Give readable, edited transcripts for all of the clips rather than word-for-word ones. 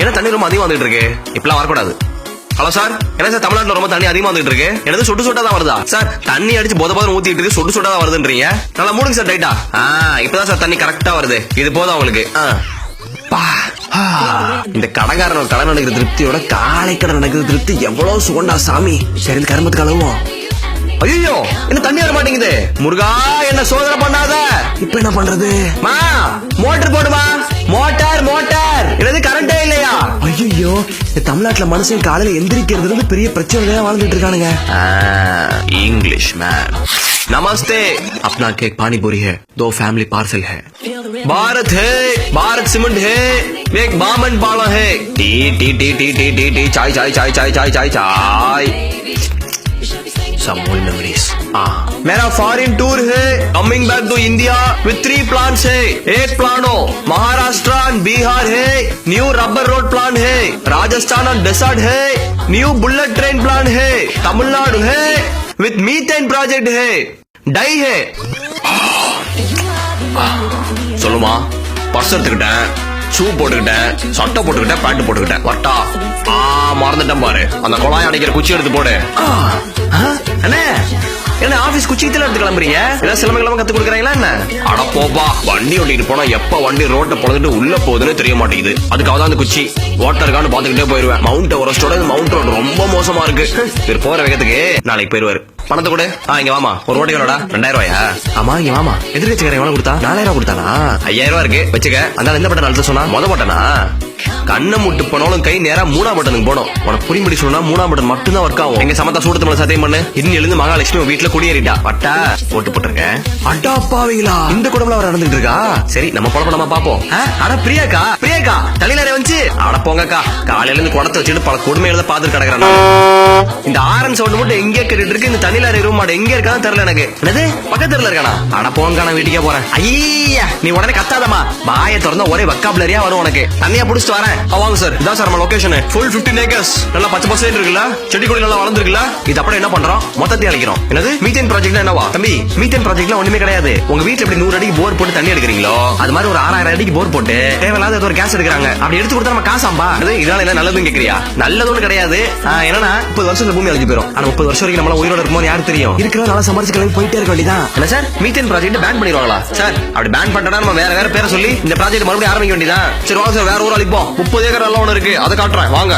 என்ன தண்ணி ரொம்ப அதிகமா வந்துட்டு இருக்கு? இப்பெல்லாம் வரக்கூடாது. ஹலோ சார், என்ன சார் தமிழ்நாட்டுல ரொம்ப தண்ணி அதிகமா வந்துட்டு இருக்கு? எனக்கு சொட்டு சொட்டா தான் வருதா சார்? தண்ணி அடிச்சு போத போதும் ஊத்திட்டு இருக்கு, சொட்டு சொட்டா தான் வருதுன்றீங்க. நல்லா மூடுங்க சார் டைட்டா. இப்பதான் சார் தண்ணி கரெக்டா வருது. இது போதும் உங்களுக்கு. இந்த கடங்காரன் கடன் நடக்கிற திருப்தியோட காலை கடன் நடக்கிற திருப்தி எவ்வளவு சுகண்டா சாமி. சரி இந்த கரும்பத்துக்கு அளவும். ஐயோ என்ன தண்ணி வர மாட்டேங்குது. முருகா என்ன சோதனை பண்ணாத. இப்ப என்ன பண்றது? மா மோட்டர் போடுமா. மோட்டார் மோட்டார் என்னது கரண்டே இல்லையா? ஐயோ தமிழ்நாட்டுல மனுஷன் காலையில எந்திரிக்கிறது பெரிய பிரச்சனை வாழ்ந்துட்டு இருக்கானுங்க. इंग्लिश मैन नमस्ते, अपना केक पानी पूरी है, 2 फैमिली पार्सल है. भारत है, भारत सीमेंट है, एक बामन पाला है. T T T T T T T चाय चाय चाय चाय चाय चाय चाय. Some old memories. मेरा फॉरेन टूर है, coming back to India with 3 plans है. एक प्लान हो महाराष्ट्र एंड बिहार है, न्यू रबर रोड प्लान है. राजस्थान एंड डेजर्ट है, न्यू बुलेट ट्रेन प्लान है. तमिलनाडु है विथ मीथेन प्रोजेक्ट है. डाई है. சொல்லுமா, பர்ஸ் எடுத்துக்கிட்டேன், ஷூ போட்டுக்கிட்டேன், சட்டை போட்டுக்கிட்டேன், பேண்ட் போட்டுக்கிட்டேன். வரட்டா? மறந்துட்டேன் பாரு, அந்த குழாய் அடிக்கிற குச்சி எடுத்து போடு. அண்ணே என்ன ஆபீஸ் குச்சித்துல எடுத்து கிளம்புறீங்க? ஏதாவது சிலமை கிளம்ப கத்து கொடுக்குறாங்களா என்ன? அட போப்பா, வண்டி ஓட்டிட்டு போனா எப்ப வண்டி ரோட்டை பொழுதுட்டு உள்ள போகுதுன்னு தெரிய மாட்டேங்குது. அதுக்காக தான் அந்த குச்சி ஓட்டருக்கான்னு பாத்துக்கிட்டே போயிருவேன். மவுண்ட் எவரெஸ்டோட மவுண்ட் ரோடு ரொம்ப மோசமா இருக்கு. இவர் போற வேகத்துக்கு நாளைக்கு போயிருவாரு. பணத்தை கூட இங்க வாமா, ஒரு ஓட்டைகளோட 2000 ரூபாயா? ஆமா இங்க வாமா. எதிர்கட்சிக்காரன் எவ்வளவு கொடுத்தா? 4000 ரூபாய் கொடுத்தானா? 5000 ரூபாய் இருக்கு வச்சுக்க. அந்த எந்த பட்டன் அழுத்த சொன்னா? மொத பட்டனா? கண்ணை முட்டு போனாலும் கை நேரா 3ஆம் பட்டனுக்கு போனோம். உனக்கு புரியும்படி சொன்னா 3ஆம் பட்டன் மட்டும் தான் ஒர்க் ஆகும். எங்க சமத்தா சூடத்து சத்தியம் பண்ணு. இன்னும் எழுந்து மகாலட்சுமி வீட்டுல குடியேறிட்டா. பட்டா போட்டு போட்டிருக்கேன். அட்டா பாவீங்களா, இந்த குடும்பம் அவர் நடந்துட்டு இருக்கா? சரி நம்ம பொழப்ப நம்ம பாப்போம். அட பிரியாக்கா, பிரியாக்கா தலையில வந்து அட போங்கக்கா. காலையில இருந்து குடத்தை வச்சுட்டு பல கொடுமையில பாத்துட்டு கிடக்குறாங்க. இந்த ஆரன் சவுண்ட் மட்டும் எங்கே கேட்டுட்டு இருக்கு. இந்த தண்ணியில ரூம் மாடு எங்க இருக்கான்னு தெரியல எனக்கு. என்னது பக்கத்துல இருக்கானா? அட போங்க, நான் வீட்டுக்கே போறேன். ஐயா நீ உடனே கத்தாதமா, வாயை திறந்தா ஒரே வக்காபுலரியா வரும் உனக்கு. தண்ணியா புடிச்சிட்டு வரேன். வாங்க சார், இதான் சார் நம்ம லொகேஷன். ஃபுல் 15 ஏக்கர்ஸ், நல்லா பச்சை பசேன்னு இருக்குல்ல, செடி கொடி நல்லா வளர்ந்துருக்குல்ல. இது அப்புறம் என்ன பண்றோம், மொத்தத்தை அழிக்கிறோம். என்னது மீத்தேன் ப்ராஜெக்ட் என்னவா? தம்பி மீத்தேன் ப்ராஜெக்ட்லாம் ஒண்ணுமே கிடையாது. உங்க வீட்டுல எப்படி 100 அடிக்கு போர் போட்டு தண்ணி எடுக்கிறீங்களோ அது மாதிரி ஒரு 6000 அடிக்கு போர் போட்டு தேவையில்லாத ஒரு கேஸ் எடுக்கிறாங்க. அப்படி எடுத்து கொடுத்தா நம்ம காசாம்பா. இதனால என்ன நல்லதுன்னு கேக்குறியா? நல்லதுன்னு கிடையாது. என்னன்னா 30 வருஷத்துல பூமி அழிஞ்சு போயிடும். ஆனா 30 வருஷம் வரைக்கும் நம்மள உயிரோட இருக்கும்போது யாரு தெரியும்? இருக்கிற நல்லா சம்பாதிச்சு கிளம்பி போயிட்டே இருக்க வேண்டியதான். என்ன சார் மீத்தேன் ப்ராஜெக்ட் பேன் பண்ணிடுவாங்களா சார்? அப்படி பேன் பண்ணிட்டா நம்ம வேற வேற பேரை சொல்லி இந்த ப்ராஜெக்ட் மறுபடியும் ஆரம்பிக்க வேண்டியதான். சரி வாங்க சார், வேற ஊர் அழிப்போம். 30 ஏக்கர் எல்லாம் ஒண்ணு இருக்கு, அதை காட்டுறேன் வாங்க.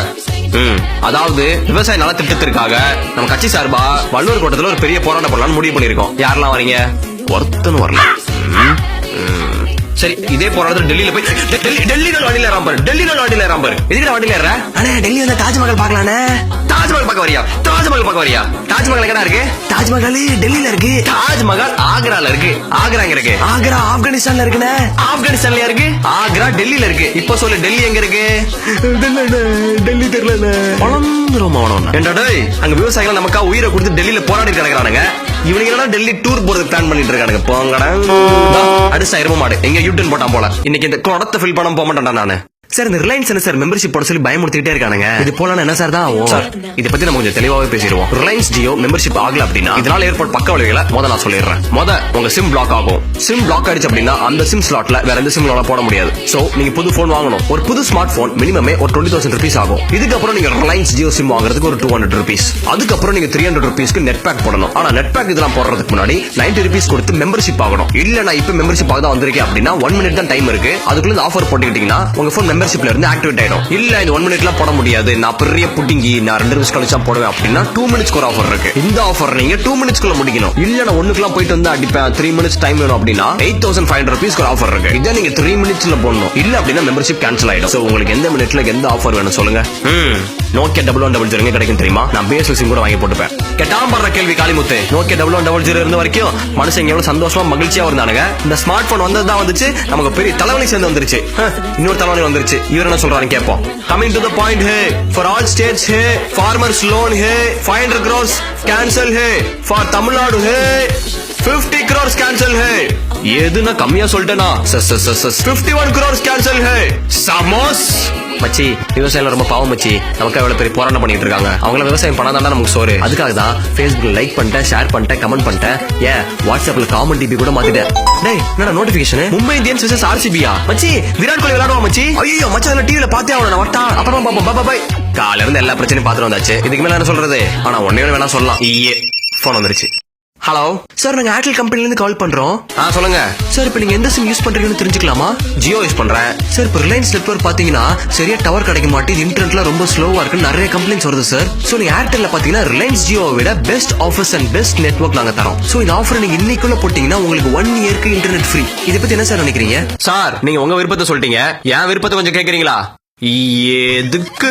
அதாவது விவசாய நல திட்டத்திற்காக நம்ம கட்சி சார்பா வள்ளுவர் கோட்டத்துல ஒரு பெரிய போராட்டம் பண்ணலாம்னு முடிவு பண்ணிருக்கோம். யாரெல்லாம் வரீங்க? ஒருத்தனும் வரல. சரி இதே போராட்டத்தில் டெல்லியில போய் டெல்லியில வண்டியில ஏறாம பாரு. டெல்லியில வண்டியில ஏறாம பாரு. எதுக்கு வண்டியில ஏற? அண்ணே டெல்லி வந்து தாஜ்மஹால் பாக்கலானே. தாஜ்மஹால் பார்க்க வரியா? தாஜ்மஹால் பார்க்க வரியா? தாஜ்மஹால் எங்கடா இருக்கு? தாஜ்மஹால் டெல்லியில இருக்கு. தாஜ்மஹால் ஆக்ரால இருக்கு. ஆக்ரா எங்க இருக்கு? ஆக்ரா ஆப்கானிஸ்தான்ல இருக்குனே. ஆப்கானிஸ்தான்ல இருக்கு. ஆக்ரா டெல்லியில இருக்கு. இப்ப சொல்லு டெல்லி எங்க இருக்கு? டெல்லி தெரியல. பழந்துரும் அவன. ஏண்டா டேய், அங்க விவசாயிகள் நமக்கா உயிரை கொடுத்து டெல்லியில போராடி கிடக்குறானுங்க. இவனுங்க எல்லாம் டெல்லி டூர் போறதுக்கு பிளான் பண்ணிட்டு இருக்கானுங்க. போங்கடா. அடுத்த இரும மாடு எங்க யூட்டன் போட்டான் போல. இன்னைக்கு இந்த குடத்தை ஃபில் பண்ண போக மாட்டேன்டா நானு. சார் இந்த ரிலையன்ஸ் என்ன சார் மெம்பர்ஷிப் போட சொல்லி பயமுறுத்திட்டே இருக்கானுங்க. இது போல என்ன சார் தான் சார், இதை பத்தி நம்ம கொஞ்சம் தெளிவாவே பேசிடுவோம். ரிலையன்ஸ் ஜியோ மெம்பர்ஷிப் ஆகல அப்படின்னா இதனால ஏற்பட்ட பக்க விளைவுகளை நான் சொல்லிடுறேன். உங்க சிம் பிளாக் ஆகும். சிம் பிளாக் ஆயிடுச்சு அப்படின்னா அந்த சிம் ஸ்லாட்ல வேற எந்த சிம் போட முடியாது. சோ நீங்க புது போன் வாங்கணும். ஒரு புது ஸ்மார்ட் போன் மினிமமே ஒரு 20,000 rupees ஆகும். இதுக்கப்புறம் நீங்க ரிலையன்ஸ் ஜியோ சிம் வாங்குறதுக்கு ஒரு 200 rupees. அதுக்கப்புறம் நீங்க 300 rupeesக்கு நெட் பேக் போடணும். ஆனா நெட் பேக் இதெல்லாம் போடுறதுக்கு முன்னாடி 90 rupees கொடுத்து மெம்பர்ஷிப் ஆகணும். இல்ல நான் இப்ப மெம்பர்ஷிப் ஆக தான் வந்திருக்கேன் அப்படின்னா 1 minute தான் டைம் இருக்கு. அதுக்குள்ள ஆஃபர் போட்டுக்கிட்டீங்கன்னா உங்க போன் மெம்பர்ஷிப்ல இருந்து ஆக்டிவேட் ஆயிடும். இல்ல இந்த 1 minute போட முடியாது, நான் பெரிய புட்டிங்கி, நான் 2 நிமிஷம் கழிச்சா போடுவேன் அப்படின்னா 2 minutes ஒரு ஆஃபர் இருக்கு. இந்த ஆஃபர் நீங்க 2 minutes முடிக்கணும். இல்ல நான் 1 போயிட்டு வந்து அடிப்பேன் 3 minutes டைம் வேணும் அப்படின்னா 8500 rupees ஒரு ஆஃபர் இருக்கு. இதை நீங்க 3 minutes போடணும். இல்ல அப்படின்னா மெம்பர்ஷிப் கேன்சல் ஆயிடும். சோ உங்களுக்கு எந்த மினிட்ல எந்த ஆஃபர் வேணும் சொல்லுங்க. நோக்கியா 1100 கிடைக்கும் தெரியுமா? நான் பிஎஸ்எல் சிம் கூட வாங்கி போட்டுப்பேன். கேட்டாம் பண்ற கேள்வி காளிமுத்து. நோக்கியா 1100 இருந்த வரைக்கும் மனுஷங்க எவ்வளவு சந்தோஷமா மகிழ்ச்சியா இருந்தானுங்க. இந்த ஸ்மார்ட் போன் வந்ததுதான் வந்துச்சு நமக்கு பெரிய தலைவலி சேர்ந்து வந்துருச்சு. இன்னொரு தலைவலி வந்துருச்சு. இவர் என்ன சொல்றாரு கேப்போம். Coming to the point है, for all states है, farmers loan है, 500 crores cancel है, for Tamil Nadu है, 50 crores cancel है. எதுனா கம்மியா சொல்லிட்டேனா? 51 crores cancel है. Samos மச்சி விவசாயம் ரொம்ப பாவம் மச்சி. நமக்கு எவ்வளவு பெரிய போராட்டம் பண்ணிட்டு இருக்காங்க. அவங்கள விவசாயம் பண்ணாதான் நமக்கு சோறு. அதுக்காக தான் Facebookல லைக் பண்ணிட்டேன், ஷேர் பண்ணிட்டேன், கமெண்ட் பண்ணிட்டேன். ஏன் வாட்ஸ்அப்ல காமன் டிபி கூட மாத்திட்டேன். டேய் என்னடா நோட்டிபிகேஷன்? Mumbai Indians vs RCBயா? மச்சி விராட் கோலி விளையாடுவா மச்சி. ஐயோ மச்சி அதெல்லாம் டிவில பார்த்தே ஆகணும். வரட்டா அப்புறமா பாப்போம். பை. காலையில இருந்து எல்லா பிரச்சனையும் பாத்துட்டு வந்தாச்சு. இதுக்கு மேல என்ன சொல்றது? ஆனா ஒன்னே வேணா சொல்லலாம். போன் வந்துருச்சு. ஹலோ சார், நாங்க ஏர்டெல் கம்பெனில இருந்து கால் பண்றோம். சொல்லுங்க சார். இப்போ நீங்க எந்த சிம் யூஸ் பண்றீங்கன்னு தெரிஞ்சுக்கலாமா? ஜியோ யூஸ் பண்றேன் சார். இப்போ ரிலையன்ஸ் நெட்வொர்க் பாத்தீங்கன்னா சரியா டவர் கிடைக்க மாட்டேங்குது, இன்டர்நெட்ல ரொம்ப ஸ்லோவா இருக்கு, நிறைய கம்ப்ளைண்ட்ஸ் வருது சார். சோ நீங்க ஏர்டெல்ல பாத்தீங்கன்னா ரிலையன்ஸ் ஜியோவை விட best offers and best network நாங்க தரோம். சோ இந்த ஆஃபர் நீங்க இன்னைக்குள்ள போட்டீங்கன்னா உங்களுக்கு 1 இயர்க்கு இன்டர்நெட் ஃப்ரீ. இத பத்தி என்ன சார் நினைக்கிறீங்க? சார் நீங்க உங்க விருப்பத்தை சொல்லிட்டீங்க, என் விருப்பத்தை கொஞ்சம் கேக்குறீங்களா? எதுக்கு